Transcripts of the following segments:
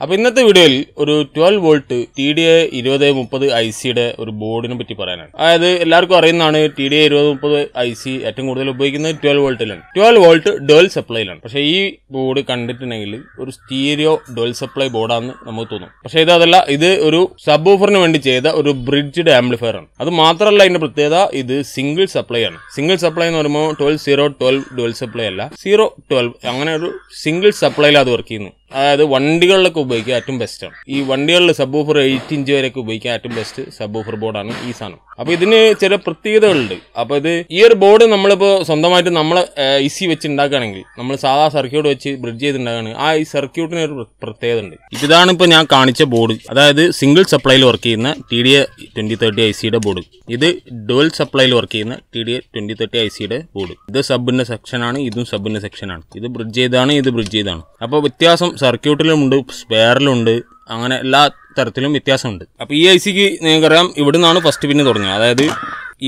അപ്പോൾ ഇന്നത്തെ വീഡിയോയിൽ ഒരു 12 വോൾട്ട് TDA 2030 ICയുടെ ഒരു ബോർഡിനെ പറ്റി പറയാനാണ്. അതായത് എല്ലാവർക്കും അറിയുന്നതാണ് TDA 2030 IC ഏറ്റവും കൂടുതൽ ഉപയോഗിക്കുന്നത് 12 വോൾട്ടിലാണ്. 12 വോൾട്ട് ഡുവൽ സപ്ലൈയിലാണ്. പക്ഷേ ഈ ബോർഡ് കണ്ടിട്ടുണ്ടെങ്കിൽ ഒരു സ്റ്റീരിയോ ഡുവൽ സപ്ലൈ ബോർഡാണെന്ന് നമുക്ക് തോന്നും. പക്ഷേ ഇതല്ല, ഇത് ഒരു സബ്വൂഫറിന് വേണ്ടി ചെയ്ത ഒരു ബ്രിഡ്ജ്ഡ് ആംപ്ലിഫയർ ആണ്. അത് മാത്രമല്ല, ഇതിന്റെ പ്രത്യേകത ഇത് സിംഗിൾ സപ്ലൈ ആണ്. സിംഗിൾ സപ്ലൈ എന്ന് പറയുമ്പോൾ 12-0-12 ഡുവൽ സപ്ലൈ അല്ല, 0-12 അങ്ങനെ ഒരു സിംഗിൾ സപ്ലൈയിൽ അത് വർക്ക് ചെയ്യുന്നു. അതായത് വണ്ടികളിലൊക്കെ ഉപയോഗിക്കുക ഏറ്റവും ബെസ്റ്റാണ്. ഈ വണ്ടികളിൽ സബ്വൂഫർ 8 ഇഞ്ച് വരെയൊക്കെ ഉപയോഗിക്കാൻ ഏറ്റവും ബെസ്റ്റ് സബ്വൂഫർ ബോർഡാണ് ഈ സാധനം. അപ്പൊ ഇതിന് ചില പ്രത്യേകതകളുണ്ട്. അപ്പൊ ഇത് ഈ ഒരു ബോർഡ് നമ്മളിപ്പോ സ്വന്തമായിട്ട് നമ്മളെ IC വെച്ച് ഉണ്ടാക്കുകയാണെങ്കിൽ, നമ്മൾ സാധാ സർക്യൂട്ട് വെച്ച് ബ്രിഡ്ജ് ചെയ്തിട്ടുണ്ടാക്കുകയാണെങ്കിൽ ആ ഈ സർക്യൂട്ടിന് ഒരു പ്രത്യേകത ഉണ്ട്. ഇതാണ് ഇപ്പൊ ഞാൻ കാണിച്ച ബോർഡ്. അതായത് സിംഗിൾ സപ്ലൈയിൽ വർക്ക് ചെയ്യുന്ന TDA 2030 ICയുടെ ബോർഡ്. ഇത് ഡുവൽ സപ്ലൈയിൽ വർക്ക് ചെയ്യുന്ന TDA 2030 ICയുടെ ബോർഡ്. ഇത് സബിന്റെ സെക്ഷനാണ്, ഇതും സബിന്റെ സെക്ഷനാണ്. ഇത് ബ്രിഡ്ജ് ചെയ്താണ്, ഇത് ബ്രിഡ്ജ് ചെയ്താണ്. അപ്പോൾ വ്യത്യാസം സർക്യൂട്ടിലുമുണ്ട്, സ്പെയറിലുണ്ട്, അങ്ങനെ എല്ലാ തരത്തിലും വ്യത്യാസമുണ്ട്. അപ്പോൾ ഈ ICക്ക് നിങ്ങൾക്കറിയാം ഇവിടെ നിന്നാണ് ഫസ്റ്റ് പിന്ന് തുടങ്ങുക. അതായത്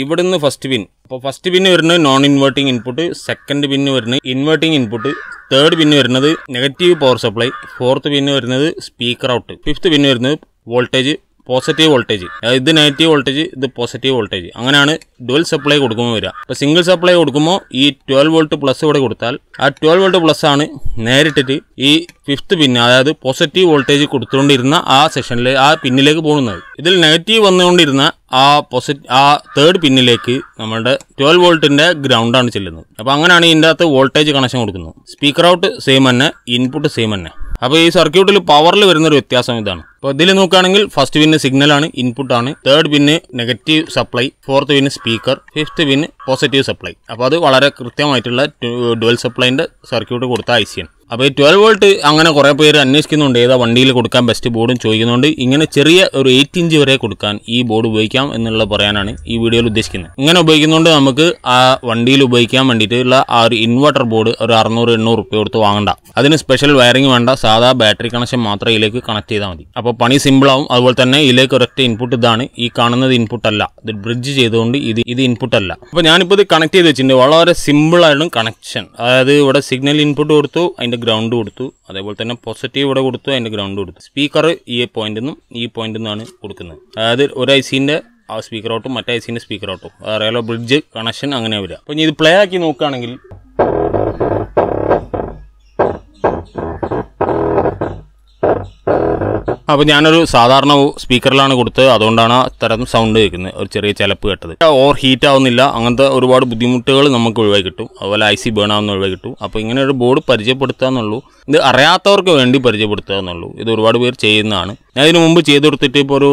ഇവിടെ നിന്ന് ഫസ്റ്റ് പിൻ. അപ്പോൾ ഫസ്റ്റ് പിന്ന് വരുന്നത് നോൺ ഇൻവേർട്ടിംഗ് ഇൻപുട്ട്, സെക്കൻഡ് പിന്ന് വരുന്നത് ഇൻവേർട്ടിംഗ് ഇൻപുട്ട്, തേർഡ് പിന്ന് വരുന്നത് നെഗറ്റീവ് പവർ സപ്ലൈ, ഫോർത്ത് പിന്ന് വരുന്നത് സ്പീക്കർ ഔട്ട്, ഫിഫ്ത്ത് പിന്ന് വരുന്നത് വോൾട്ടേജ്, പോസിറ്റീവ് വോൾട്ടേജ്. ഇത് നെഗറ്റീവ് വോൾട്ടേജ്, ഇത് പോസിറ്റീവ് വോൾട്ടേജ്. അങ്ങനെയാണ് ഡുവൽ സപ്ലൈ കൊടുക്കുമ്പോൾ വരിക. അപ്പോൾ സിംഗിൾ സപ്ലൈ കൊടുക്കുമ്പോൾ ഈ 12 വോൾട്ട് പ്ലസ് ഇവിടെ കൊടുത്താൽ ആ 12 വോൾട്ട് പ്ലസ് ആണ് നേരിട്ടിട്ട് ഈ ഫിഫ്ത്ത് പിന്ന്, അതായത് പോസിറ്റീവ് വോൾട്ടേജ് കൊടുത്തുകൊണ്ടിരുന്ന ആ സെഷനിൽ ആ പിന്നിലേക്ക് പോകുന്നത്. ഇതിൽ നെഗറ്റീവ് വന്നുകൊണ്ടിരുന്ന ആ തേർഡ് പിന്നിലേക്ക് നമ്മളുടെ 12 വോൾട്ടിന്റെ ഗ്രൗണ്ടാണ് ചെല്ലുന്നത്. അപ്പോൾ അങ്ങനെയാണ് ഇതിൻ്റെ അകത്ത് വോൾട്ടേജ് കണക്ഷൻ കൊടുക്കുന്നത്. സ്പീക്കർ ഔട്ട് സെയിം തന്നെ, ഇൻപുട്ട് സെയിം തന്നെ. അപ്പോൾ ഈ സർക്യൂട്ടിൽ പവറിൽ വരുന്നൊരു വ്യത്യാസം ഇതാണ്. അപ്പോൾ ഇതിൽ നോക്കുകയാണെങ്കിൽ ഫസ്റ്റ് പിന്ന് സിഗ്നലാണ്, ഇൻപുട്ടാണ്, തേർഡ് പിന്ന് നെഗറ്റീവ് സപ്ലൈ, ഫോർത്ത് പിന്ന് സ്പീക്കർ, ഫിഫ്ത്ത് പിന്ന് പോസിറ്റീവ് സപ്ലൈ. അപ്പോൾ അത് വളരെ കൃത്യമായിട്ടുള്ള ഡുവൽ സപ്ലൈൻ്റെ സർക്യൂട്ട് കൊടുത്ത IC ആണ്. അപ്പോൾ ഈ 12 വോൾട്ട് അങ്ങനെ കുറേ പേര് അന്വേഷിക്കുന്നുണ്ട്, ഏതാ വണ്ടിയിൽ കൊടുക്കാൻ ബെസ്റ്റ് ബോർഡും ചോദിക്കുന്നുണ്ട്. ഇങ്ങനെ ചെറിയ ഒരു 8 ഇഞ്ച് വരെ കൊടുക്കാൻ ഈ ബോർഡ് ഉപയോഗിക്കാം എന്നുള്ള പറയാനാണ് ഈ വീഡിയോയിൽ ഉദ്ദേശിക്കുന്നത്. ഇങ്ങനെ ഉപയോഗിക്കുന്നതുകൊണ്ട് നമുക്ക് ആ വണ്ടിയിൽ ഉപയോഗിക്കാൻ വേണ്ടിയിട്ടുള്ള ആ ഒരു ഇൻവെർട്ടർ ബോർഡ് ഒരു 600-800 റുപ്യ കൊടുത്ത് വാങ്ങണ്ട. അതിന് സ്പെഷ്യൽ വയറിംഗ് വേണ്ട, സാധാ ബാറ്ററി കണക്ഷൻ മാത്രം ഇതിലേക്ക് കണക്ട് ചെയ്താൽ മതി. അപ്പോൾ പണി സിമ്പിളാവും. അതുപോലെ തന്നെ ഇതിലേക്ക് ഒരൊറ്റ ഇൻപുട്ട് ഇതാണ്. ഈ കാണുന്നത് ഇൻപുട്ട് അല്ല, ഇത് ബ്രിഡ്ജ് ചെയ്തുകൊണ്ട് ഇത് ഇൻപുട്ട് അല്ല. അപ്പോൾ ഞാനിപ്പോൾ ഇത് കണക്ട് ചെയ്ത് വെച്ചിട്ടുണ്ട്. വളരെ സിമ്പിളായിരുന്നു കണക്ഷൻ. അതായത് ഇവിടെ സിഗ്നൽ ഇൻപുട്ട് കൊടുത്തു, അതിൻ്റെ ഗ്രൗണ്ട് കൊടുത്തു, അതേപോലെ തന്നെ പോസിറ്റീവ് ഇവിടെ കൊടുത്തു, അതിൻ്റെ ഗ്രൗണ്ട് കൊടുത്തു. സ്പീക്കർ ഈ പോയിന്റിൽ നിന്നും ഈ പോയിന്റിൽ നിന്നാണ് കൊടുക്കുന്നത്. അതായത് ഒരു ICൻ്റെ ആ സ്പീക്കർ ഔട്ടും മറ്റേ ICൻ്റെ സ്പീക്കർ ഔട്ടും, അറിയാലോ, ബ്രിഡ്ജ് കണക്ഷൻ അങ്ങനെ വരിക. അപ്പോൾ ഇത് പ്ലേ ആക്കി നോക്കുകയാണെങ്കിൽ അപ്പോൾ ഞാനൊരു സാധാരണ സ്പീക്കറിലാണ് കൊടുത്തത്, അതുകൊണ്ടാണ് അത്തരം സൗണ്ട് കേൾക്കുന്നത്, ഒരു ചെറിയ ചിലപ്പ് കേട്ടത്. ഓവർ ഹീറ്റ് ആവുന്നില്ല, അങ്ങനത്തെ ഒരുപാട് ബുദ്ധിമുട്ടുകൾ നമുക്ക് ഒഴിവായി കിട്ടും. അതുപോലെ IC ബേൺ ആവുന്ന ഒഴിവായി കിട്ടും. അപ്പോൾ ഇങ്ങനെ ഒരു ബോർഡ് പരിചയപ്പെടുത്തുക എന്നുള്ളൂ, ഇത് അറിയാത്തവർക്ക് വേണ്ടി പരിചയപ്പെടുത്തുക എന്നുള്ളൂ. ഇത് ഒരുപാട് പേർ ചെയ്യുന്നതാണ്. ഞാൻ ഇതിനു മുമ്പ് ചെയ്ത് കൊടുത്തിട്ട് ഇപ്പോൾ ഒരു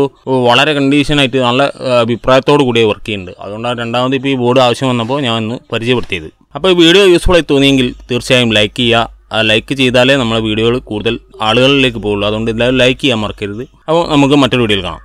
വളരെ കണ്ടീഷനായിട്ട് നല്ല അഭിപ്രായത്തോടു കൂടി വർക്ക് ചെയ്യുന്നുണ്ട്. അതുകൊണ്ടാണ് രണ്ടാമത് ഇപ്പോൾ ഈ ബോർഡ് ആവശ്യം വന്നപ്പോൾ ഞാൻ ഒന്ന് പരിചയപ്പെടുത്തിയത്. അപ്പോൾ ഈ വീഡിയോ യൂസ്ഫുൾ ആയി തോന്നിയെങ്കിൽ തീർച്ചയായും ലൈക്ക് ചെയ്യുക. ആ ലൈക്ക് ചെയ്താലേ നമ്മളെ വീഡിയോകൾ കൂടുതൽ ആളുകളിലേക്ക് പോകുള്ളൂ. അതുകൊണ്ട് എല്ലാവരും ലൈക്ക് ചെയ്യാൻ മറക്കരുത്. അപ്പോൾ നമുക്ക് മറ്റൊരു വീഡിയോയിൽ കാണാം.